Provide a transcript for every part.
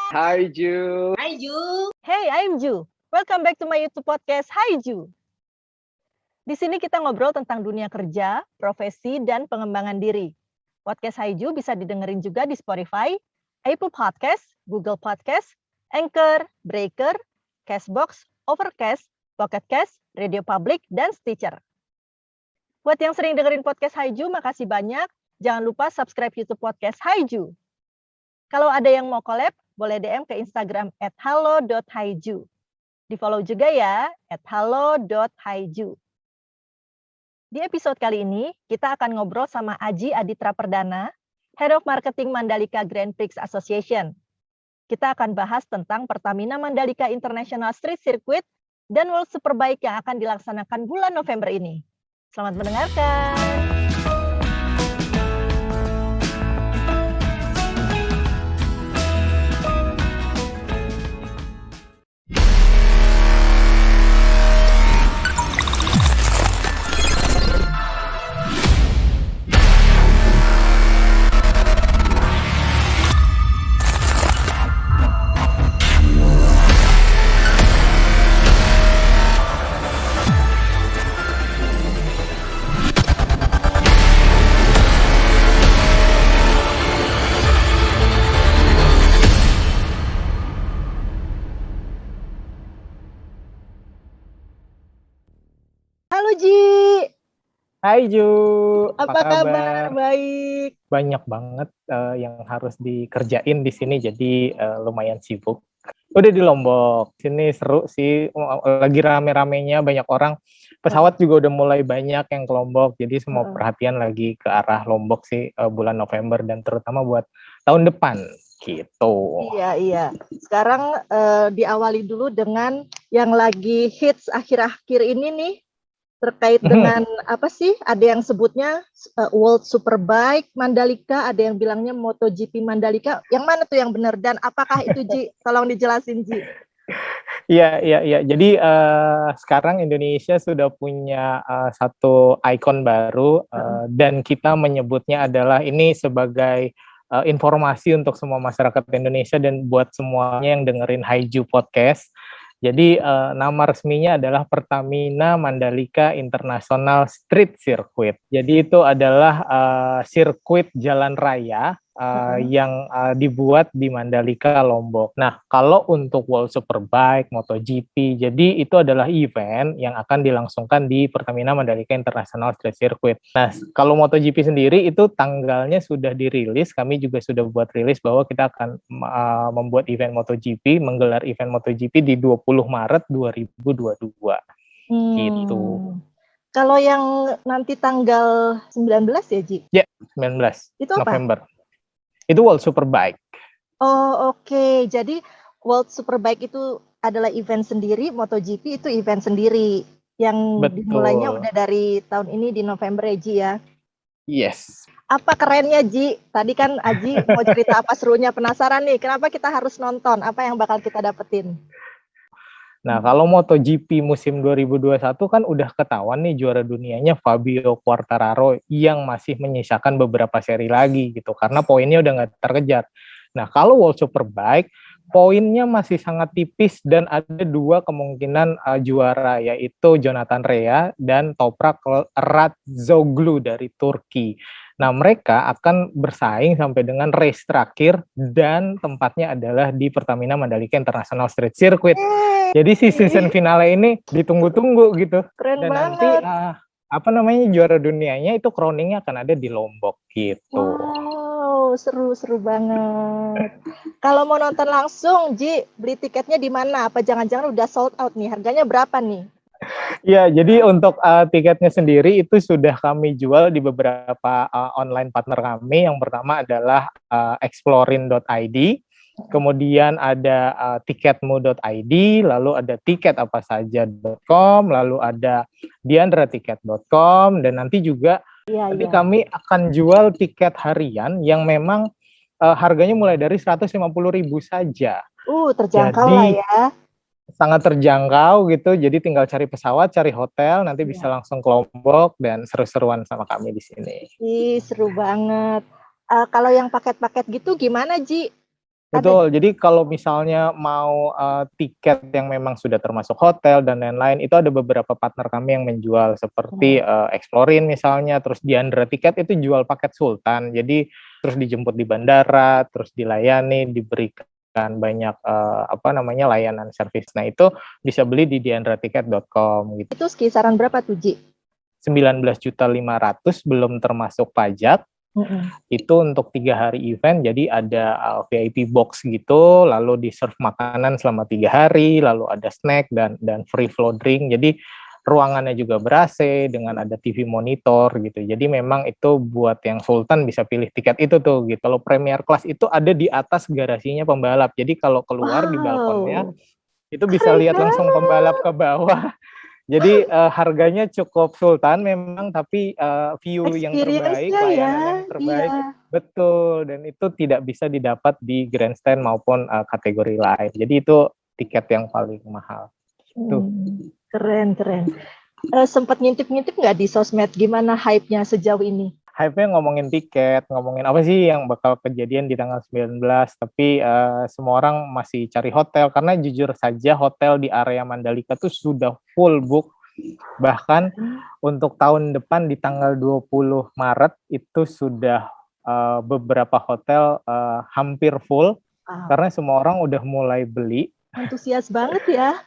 Hai Ju. Hai Ju. Hey, I'm Ju. Welcome back to my YouTube podcast, Hai Ju. Di sini kita ngobrol tentang dunia kerja, profesi, dan pengembangan diri. Podcast Hai Ju bisa didengerin juga di Spotify, Apple Podcast, Google Podcast, Anchor, Breaker, Castbox, Overcast, Pocket Cast, Radio Public, dan Stitcher. Buat yang sering dengerin podcast Hai Ju, makasih banyak. Jangan lupa subscribe YouTube podcast Hai Ju. Kalau ada yang mau collab, boleh DM ke Instagram @halo.haiju. Di-follow juga ya, @halo.haiju. Di episode kali ini, kita akan ngobrol sama Aji Aditra Perdana, Head of Marketing Mandalika Grand Prix Association. Kita akan bahas tentang Pertamina Mandalika International Street Circuit dan World Superbike yang akan dilaksanakan bulan November ini. Selamat mendengarkan. Halo Ji. Hai Ju, Apa kabar? Baik. Banyak banget yang harus dikerjain di sini, jadi lumayan sibuk. Udah di Lombok, sini seru sih, lagi rame-ramenya banyak orang. Pesawat juga udah mulai banyak yang ke Lombok, jadi semua perhatian lagi ke arah Lombok sih bulan November dan terutama buat tahun depan gitu. Iya. Sekarang diawali dulu dengan yang lagi hits akhir-akhir ini nih. Terkait dengan apa sih? Ada yang sebutnya World Superbike Mandalika, ada yang bilangnya MotoGP Mandalika. Yang mana tuh yang benar dan apakah itu Ji? Tolong dijelasin Ji. Iya. Jadi sekarang Indonesia sudah punya satu ikon baru dan kita menyebutnya adalah ini sebagai informasi untuk semua masyarakat Indonesia dan buat semuanya yang dengerin Haiju Podcast. Jadi nama resminya adalah Pertamina Mandalika International Street Circuit. Jadi itu adalah sirkuit jalan raya yang dibuat di Mandalika, Lombok. Nah, kalau untuk World Superbike, MotoGP, jadi itu adalah event yang akan dilangsungkan di Pertamina Mandalika International Street Circuit. Nah, kalau MotoGP sendiri itu tanggalnya sudah dirilis, kami juga sudah buat rilis bahwa kita akan membuat event MotoGP, menggelar event MotoGP di 20 Maret 2022. Gitu. Kalau yang nanti tanggal 19 ya, Ji? Ya, 19 itu apa? November. Itu World Superbike. Oh, oke. Jadi World Superbike itu adalah event sendiri, MotoGP itu event sendiri. Yang dimulainya udah dari tahun ini di November ya, Ji ya? Yes. Apa kerennya, Ji? Tadi kan Aji mau cerita apa serunya, penasaran nih. Kenapa kita harus nonton? Apa yang bakal kita dapetin? Nah, kalau MotoGP musim 2021 kan udah ketahuan nih juara dunianya Fabio Quartararo yang masih menyisakan beberapa seri lagi gitu, karena poinnya udah nggak terkejar. Nah, kalau World Superbike, poinnya masih sangat tipis dan ada dua kemungkinan juara, yaitu Jonathan Rea dan Toprak Razgatlioglu dari Turki. Nah, mereka akan bersaing sampai dengan race terakhir dan tempatnya adalah di Pertamina Mandalika International Street Circuit. Jadi si season finale ini ditunggu-tunggu gitu. Keren dan banget. Nanti juara dunianya itu crowningnya akan ada di Lombok gitu. Wow, seru banget. Kalau mau nonton langsung, Ji, beli tiketnya di mana? Apa jangan-jangan udah sold out nih? Harganya berapa nih? Ya, jadi untuk tiketnya sendiri itu sudah kami jual di beberapa online partner kami. Yang pertama adalah explorin.id, kemudian ada tiketmu.id, lalu ada tiketapasaja.com, lalu ada diandratiket.com, dan nanti juga kami akan jual tiket harian yang memang harganya mulai dari 150.000 saja. Terjangkau lah ya. Sangat terjangkau gitu, jadi tinggal cari pesawat, cari hotel, nanti bisa langsung ke Lombok dan seru-seruan sama kami di sini. Seru banget. Kalau yang paket-paket gitu gimana, Ji? Betul, jadi kalau misalnya mau tiket yang memang sudah termasuk hotel dan lain-lain, itu ada beberapa partner kami yang menjual seperti Explorin misalnya, terus Diandra Tiket itu jual paket Sultan, jadi terus dijemput di bandara, terus dilayani, diberikan banyak layanan servis. Nah itu bisa beli di diandratiket.com gitu. Itu kisaran berapa tuh, Ji? 19.500.000 belum termasuk pajak. Itu untuk 3 hari event, jadi ada VIP box gitu, lalu di serve makanan selama 3 hari, lalu ada snack dan free flow drink. Jadi ruangannya juga ber-AC dengan ada TV monitor gitu. Jadi memang itu buat yang Sultan bisa pilih tiket itu tuh gitu. Kalau Premier Class itu ada di atas garasinya pembalap. Jadi kalau keluar di balkonnya itu bisa lihat langsung pembalap ke bawah. Jadi harganya cukup Sultan memang, tapi view yang terbaik, layanan yang terbaik, betul, dan itu tidak bisa didapat di grandstand maupun kategori lain. Jadi itu tiket yang paling mahal. Keren. Sempat ngintip-ngintip nggak di sosmed gimana hype-nya sejauh ini? Hype-nya ngomongin tiket, ngomongin apa sih yang bakal kejadian di tanggal 19, tapi semua orang masih cari hotel, karena jujur saja hotel di area Mandalika tuh sudah full book. Bahkan untuk tahun depan di tanggal 20 Maret itu sudah beberapa hotel hampir full, karena semua orang udah mulai beli. Antusias banget ya.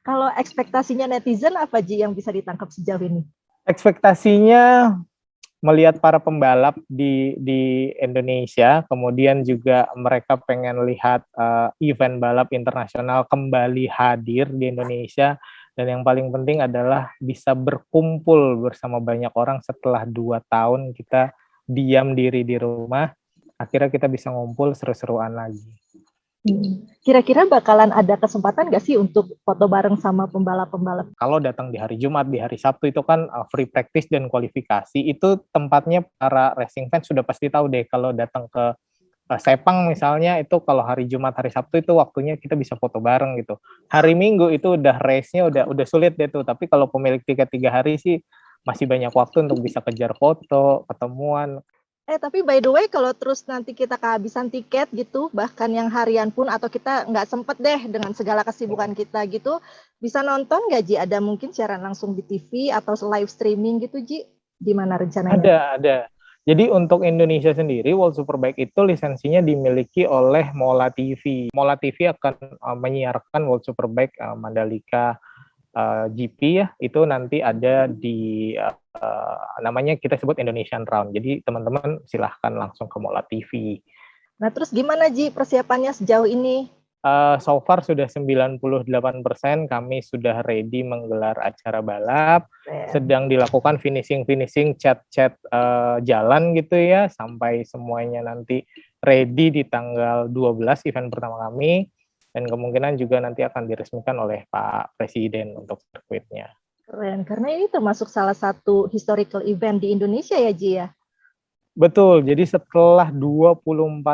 Kalau ekspektasinya netizen apa, Ji, yang bisa ditangkap sejauh ini? Ekspektasinya melihat para pembalap di Indonesia, kemudian juga mereka pengen lihat event balap internasional kembali hadir di Indonesia, dan yang paling penting adalah bisa berkumpul bersama banyak orang setelah 2 tahun kita diam diri di rumah, akhirnya kita bisa ngumpul seru-seruan lagi. Kira-kira bakalan ada kesempatan nggak sih untuk foto bareng sama pembalap-pembalap? Kalau datang di hari Jumat, di hari Sabtu itu kan free practice dan kualifikasi, itu tempatnya para racing fans sudah pasti tahu deh. Kalau datang ke Sepang misalnya, itu kalau hari Jumat, hari Sabtu itu waktunya kita bisa foto bareng gitu. Hari Minggu itu udah race-nya udah sulit deh tuh, tapi kalau pemilik tiket 3 hari sih masih banyak waktu untuk bisa kejar foto, ketemuan. Tapi by the way, kalau terus nanti kita kehabisan tiket gitu, bahkan yang harian pun, atau kita nggak sempet deh dengan segala kesibukan kita gitu, bisa nonton nggak, Ji? Ada mungkin siaran langsung di TV atau live streaming gitu, Ji? Gimana rencananya? Ada. Jadi untuk Indonesia sendiri, World Superbike itu lisensinya dimiliki oleh Mola TV. Mola TV akan menyiarkan World Superbike Mandalika GP ya, itu nanti ada di namanya kita sebut Indonesian Round. Jadi teman-teman silahkan langsung ke Mola TV. Nah, terus gimana, Ji, persiapannya sejauh ini? So far sudah 98% kami sudah ready menggelar acara balap. Sedang dilakukan finishing chat jalan gitu ya, sampai semuanya nanti ready di tanggal 12 event pertama kami. Dan kemungkinan juga nanti akan diresmikan oleh Pak Presiden untuk sirkuitnya. Keren, karena ini termasuk salah satu historical event di Indonesia ya, Ji ya? Betul, jadi setelah 24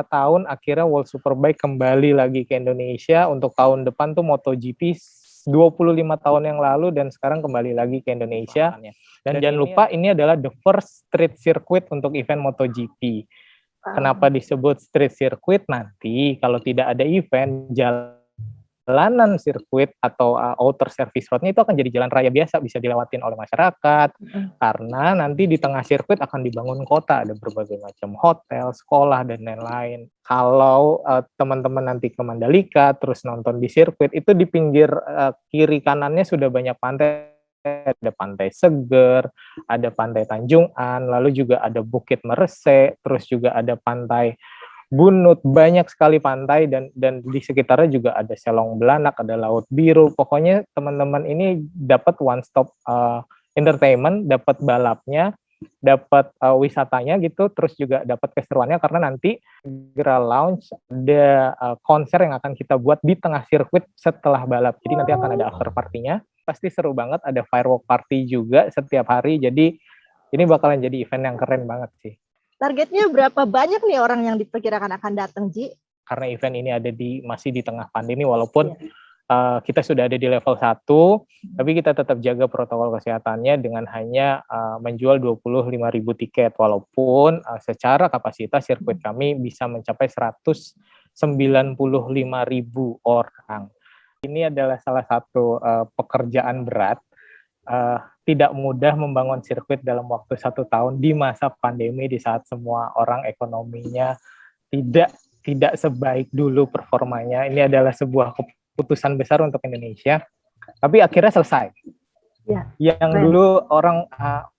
tahun akhirnya World Superbike kembali lagi ke Indonesia. Untuk tahun depan tuh MotoGP 25 tahun yang lalu dan sekarang kembali lagi ke Indonesia. Dan jangan lupa ini adalah the first street circuit untuk event MotoGP. Kenapa disebut street circuit? Nanti kalau tidak ada event, jalanan sirkuit atau outer service road-nya itu akan jadi jalan raya biasa, bisa dilewatin oleh masyarakat, karena nanti di tengah sirkuit akan dibangun kota, ada berbagai macam hotel, sekolah, dan lain-lain. Kalau teman-teman nanti ke Mandalika, terus nonton di sirkuit, itu di pinggir kiri kanannya sudah banyak pantai, ada Pantai Seger, ada Pantai Tanjungan, lalu juga ada Bukit Merese, terus juga ada Pantai Bunut, banyak sekali pantai, dan di sekitarnya juga ada Selong Belanak, ada Laut Biru. Pokoknya teman-teman ini dapat one stop entertainment, dapat balapnya, dapat wisatanya gitu, terus juga dapat keseruannya karena nanti segera launch ada konser yang akan kita buat di tengah sirkuit setelah balap. Jadi nanti akan ada after party-nya. Pasti seru banget, ada firework party juga setiap hari. Jadi ini bakalan jadi event yang keren banget sih. Targetnya berapa banyak nih orang yang diperkirakan akan datang, Ji? Karena event ini ada masih di tengah pandemi, walaupun kita sudah ada di level 1, tapi kita tetap jaga protokol kesehatannya dengan hanya menjual 25.000 tiket, walaupun secara kapasitas sirkuit kami bisa mencapai 150.000 95.000 orang. Ini adalah salah satu pekerjaan berat. Tidak mudah membangun sirkuit dalam waktu 1 tahun di masa pandemi, di saat semua orang ekonominya tidak sebaik dulu performanya. Ini adalah sebuah keputusan besar untuk Indonesia, tapi akhirnya selesai. Ya, Yang keren. dulu orang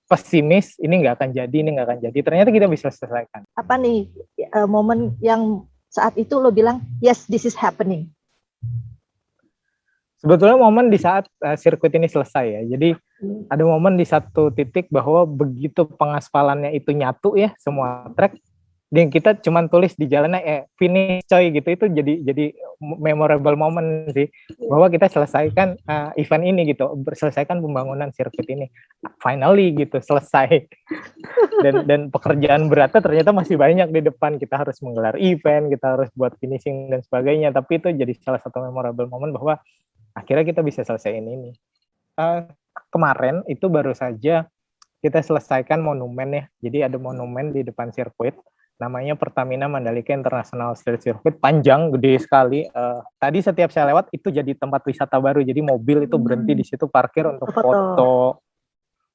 pesimis, ini nggak akan jadi, ternyata kita bisa selesaikan. Apa nih momen yang saat itu lo bilang, yes, this is happening? Sebetulnya momen di saat sirkuit ini selesai ya. Jadi ada momen di satu titik bahwa begitu pengaspalannya itu nyatu ya, semua track, dan kita cuma tulis di jalannya finish coy gitu. Itu jadi memorable moment sih, bahwa kita selesaikan event ini gitu, selesaikan pembangunan sirkuit ini finally gitu, selesai. dan pekerjaan beratnya ternyata masih banyak di depan. Kita harus menggelar event, kita harus buat finishing dan sebagainya, tapi itu jadi salah satu memorable moment bahwa akhirnya kita bisa selesaiin ini. Kemarin itu baru saja kita selesaikan monumen ya. Jadi ada monumen di depan sirkuit, namanya Pertamina Mandalika International Street Circuit, panjang, gede sekali. Tadi setiap saya lewat itu jadi tempat wisata baru. Jadi mobil itu berhenti di situ, parkir untuk foto,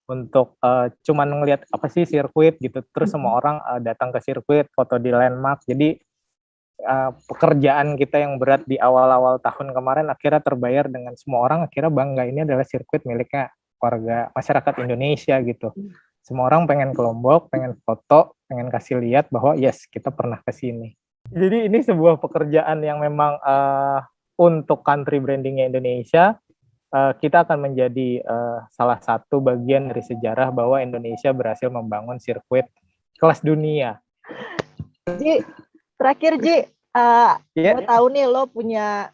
untuk cuman ngelihat apa sih sirkuit gitu. Terus semua orang datang ke sirkuit, foto di landmark. Jadi pekerjaan kita yang berat di awal-awal tahun kemarin akhirnya terbayar dengan semua orang akhirnya bangga, ini adalah sirkuit miliknya warga masyarakat Indonesia gitu. Semua orang pengen ke Lombok, pengen foto, pengen kasih lihat bahwa yes, kita pernah ke sini. Jadi ini sebuah pekerjaan yang memang untuk country brandingnya Indonesia, kita akan menjadi salah satu bagian dari sejarah bahwa Indonesia berhasil membangun sirkuit kelas dunia. Ji, terakhir Ji, gue tahu nih lo punya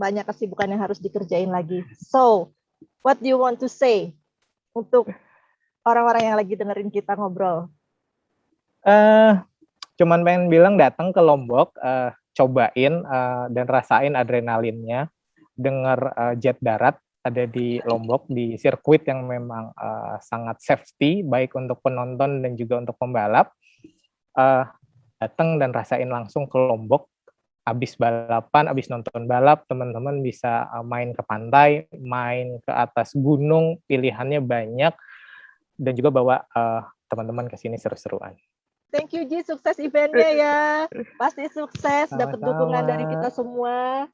banyak kesibukan yang harus dikerjain lagi. So, what do you want to say untuk orang-orang yang lagi dengerin kita ngobrol? Cuman pengen bilang datang ke Lombok, cobain dan rasain adrenalinnya, dengar jet darat ada di Lombok, di sirkuit yang memang sangat safety, baik untuk penonton dan juga untuk pembalap. Datang dan rasain langsung ke Lombok, abis balapan, abis nonton balap, teman-teman bisa main ke pantai, main ke atas gunung, pilihannya banyak, dan juga bawa teman-teman ke sini seru-seruan. Thank you Ji, sukses eventnya ya. Pasti sukses, dapat dukungan dari kita semua.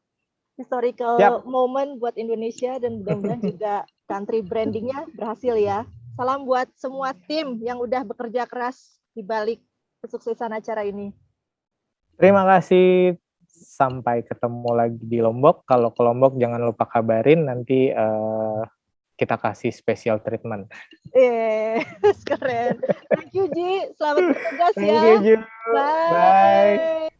Historical moment buat Indonesia dan mudah-mudahan juga country brandingnya berhasil ya. Salam buat semua tim yang udah bekerja keras di balik kesuksesan acara ini. Terima kasih. Sampai ketemu lagi di Lombok. Kalau ke Lombok jangan lupa kabarin, nanti kita kasih special treatment. Keren. Thank you Ji, selamat bertugas ya. Thank you Ju. Bye. Bye.